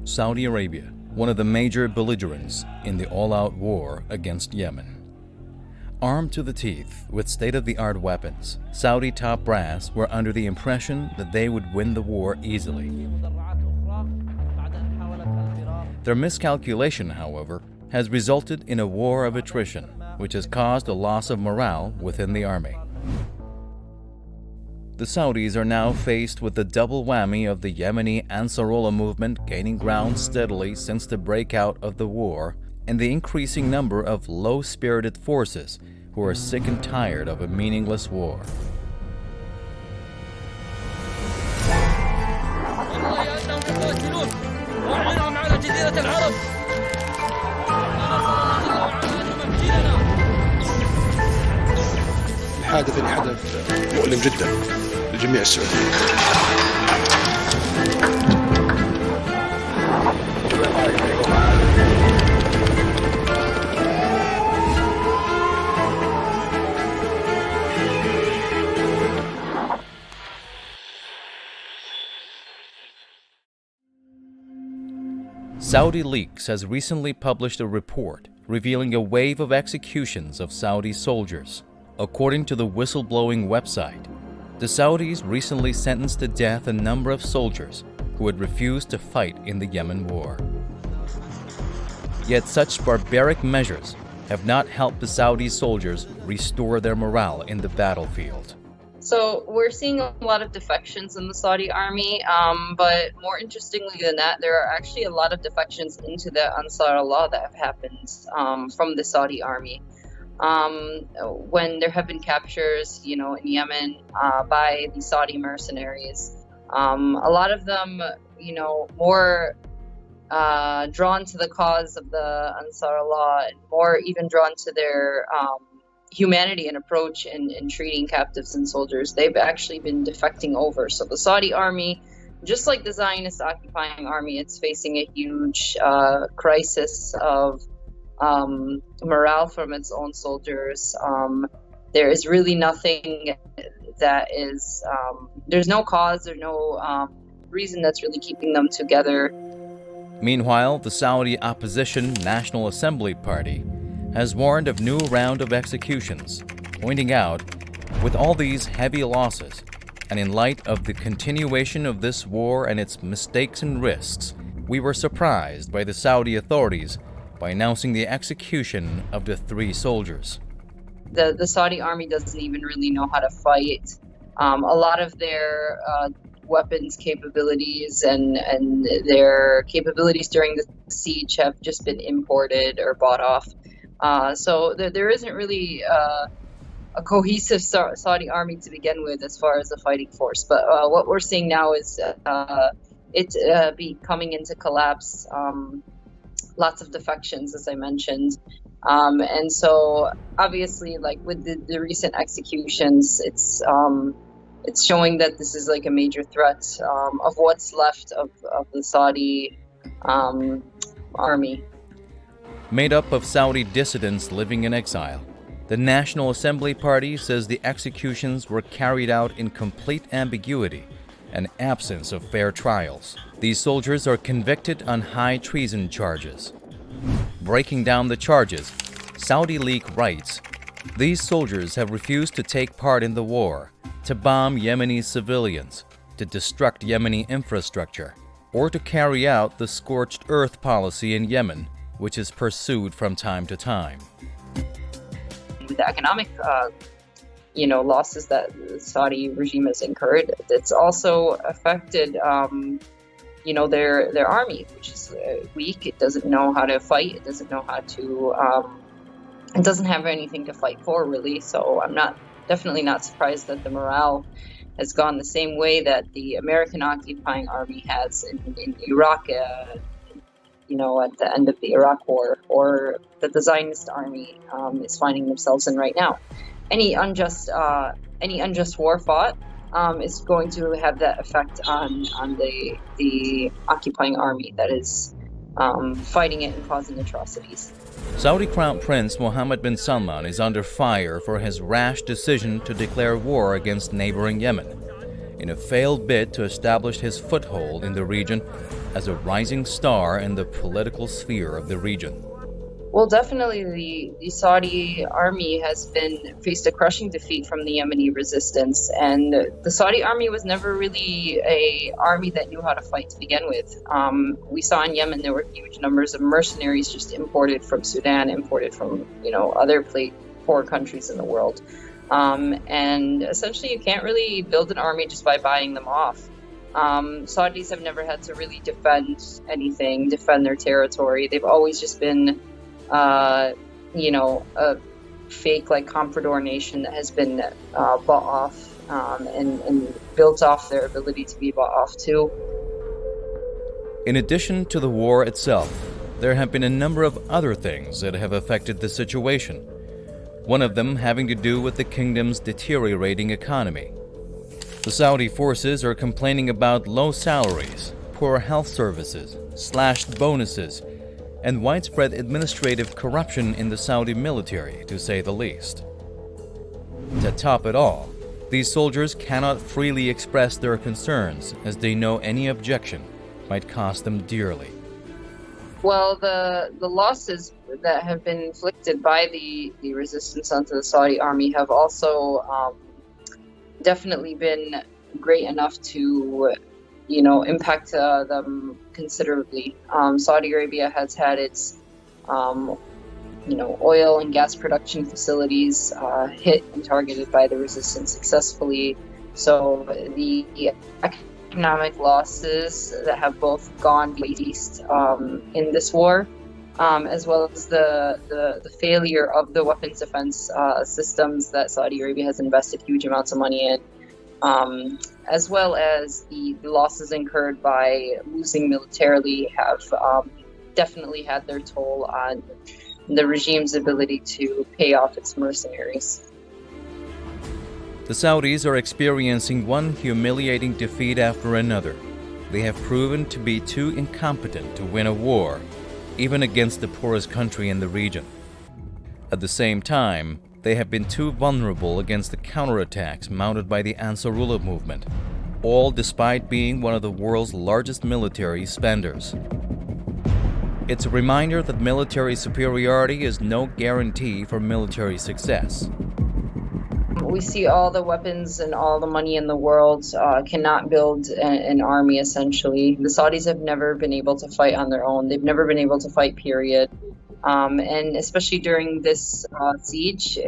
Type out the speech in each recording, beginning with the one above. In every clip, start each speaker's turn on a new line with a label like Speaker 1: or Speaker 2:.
Speaker 1: Saudi Arabia, one of the major belligerents in the all-out war against Yemen. Armed to the teeth with state-of-the-art weapons, Saudi top brass were under the impression that they would win the war easily. Their miscalculation, however, has resulted in a war of attrition, which has caused a loss of morale within the army. The Saudis are now faced with the double whammy of the Yemeni Ansarullah movement gaining ground steadily since the breakout of the war, and the increasing number of low-spirited forces who are sick and tired of a meaningless war.
Speaker 2: الحادث اللي حدث مؤلم جدا لجميع السعوديين.
Speaker 1: Saudi Leaks has recently published a report revealing a wave of executions of Saudi soldiers. According to the whistleblowing website, the Saudis recently sentenced to death a number of soldiers who had refused to fight in the Yemen war. Yet such barbaric measures have not helped the Saudi soldiers restore their morale in the battlefield.
Speaker 3: So we're seeing a lot of defections in the Saudi army, but more interestingly than that, there are actually a lot of defections into the Ansar Allah that have happened from the Saudi army. When there have been captures, in Yemen by the Saudi mercenaries, a lot of them, more drawn to the cause of the Ansar Allah, and more even drawn to their humanity and approach in treating captives and soldiers, they've actually been defecting over. So the Saudi army, just like the Zionist occupying army, it's facing a huge crisis of morale from its own soldiers. There is really nothing that is, there's no cause or no reason that's really keeping them together.
Speaker 1: Meanwhile, the Saudi opposition National Assembly Party has warned of new round of executions, pointing out, with all these heavy losses, and in light of the continuation of this war and its mistakes and risks, we were surprised by the Saudi authorities by announcing the execution of the 3 soldiers.
Speaker 3: The Saudi army doesn't even really know how to fight. A lot of their weapons capabilities and their capabilities during the siege have just been imported or bought off. So there isn't really a cohesive Saudi army to begin with as far as a fighting force. But what we're seeing now is it be coming into collapse. Lots of defections, as I mentioned. And so obviously, like with the recent executions, it's showing that this is like a major threat of what's left of the Saudi army.
Speaker 1: Made up of Saudi dissidents living in exile, the National Assembly Party says the executions were carried out in complete ambiguity and absence of fair trials. These soldiers are convicted on high treason charges. Breaking down the charges, Saudi Leak writes, "These soldiers have refused to take part in the war, to bomb Yemeni civilians, to destruct Yemeni infrastructure, or to carry out the scorched earth policy in Yemen, which is pursued from time to time."
Speaker 3: The economic losses that the Saudi regime has incurred, it's also affected their army, which is weak. It doesn't know how to fight. It doesn't know how to it doesn't have anything to fight for, really. So I'm definitely not surprised that the morale has gone the same way that the American occupying army has in Iraq, at the end of the Iraq war, or that the Zionist army is finding themselves in right now. Any unjust war fought is going to have that effect on the occupying army that is fighting it and causing atrocities.
Speaker 1: Saudi Crown Prince Mohammed bin Salman is under fire for his rash decision to declare war against neighboring Yemen. in a failed bid to establish his foothold in the region as a rising star in the political sphere of the region.
Speaker 3: Well, definitely the Saudi army has faced a crushing defeat from the Yemeni resistance, and the Saudi army was never really a army that knew how to fight to begin with. We saw in Yemen there were huge numbers of mercenaries just imported from Sudan, imported from other poor countries in the world, and essentially you can't really build an army just by buying them off. Saudis have never had to really defend anything, defend their territory. They've always just been a fake comprador nation that has been bought off and built off their ability to be bought off too.
Speaker 1: In addition to the war itself, there have been a number of other things that have affected the situation. One of them having to do with the kingdom's deteriorating economy. The Saudi forces are complaining about low salaries, poor health services, slashed bonuses, and widespread administrative corruption in the Saudi military, to say the least. To top it all, these soldiers cannot freely express their concerns, as they know any objection might cost them dearly.
Speaker 3: Well, the losses that have been inflicted by the resistance onto the Saudi army have also definitely been great enough to impact them considerably. Saudi Arabia has had its, oil and gas production facilities hit and targeted by the resistance successfully. So the economic losses that have both gone east in this war, as well as the failure of the weapons defense systems that Saudi Arabia has invested huge amounts of money in, as well as the losses incurred by losing militarily have definitely had their toll on the regime's ability to pay off its mercenaries.
Speaker 1: The Saudis are experiencing one humiliating defeat after another. They have proven to be too incompetent to win a war, even against the poorest country in the region. At the same time, they have been too vulnerable against the counterattacks mounted by the Ansarullah movement, all despite being one of the world's largest military spenders. It's a reminder that military superiority is no guarantee for military success.
Speaker 3: We see all the weapons and all the money in the world cannot build an army, essentially. The Saudis have never been able to fight on their own. They've never been able to fight, period. And especially during this siege,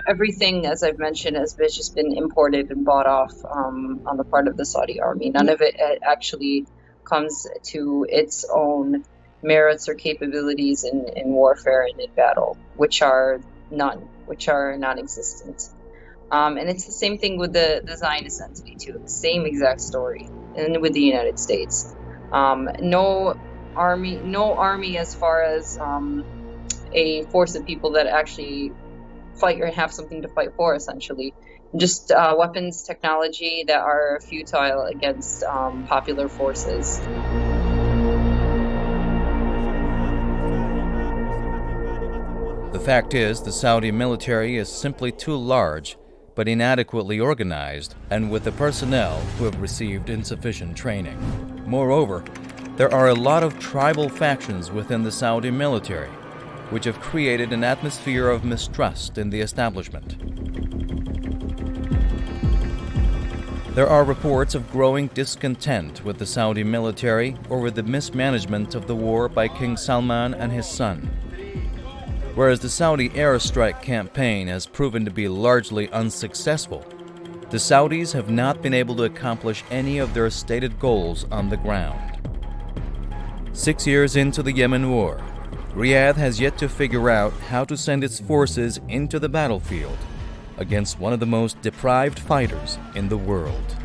Speaker 3: everything, as I've mentioned, has just been imported and bought off on the part of the Saudi army. None of it actually comes to its own merits or capabilities in warfare and in battle, which are non-existent. And it's the same thing with the Zionist entity too, the same exact story, and with the United States. No army as far as a force of people that actually fight or have something to fight for, essentially. Just weapons technology that are futile against popular forces.
Speaker 1: The fact is, the Saudi military is simply too large, but inadequately organized, and with the personnel who have received insufficient training. Moreover, there are a lot of tribal factions within the Saudi military, which have created an atmosphere of mistrust in the establishment. There are reports of growing discontent with the Saudi military over the mismanagement of the war by King Salman and his son. Whereas the Saudi airstrike campaign has proven to be largely unsuccessful, the Saudis have not been able to accomplish any of their stated goals on the ground. 6 years into the Yemen war, Riyadh has yet to figure out how to send its forces into the battlefield against one of the most deprived fighters in the world.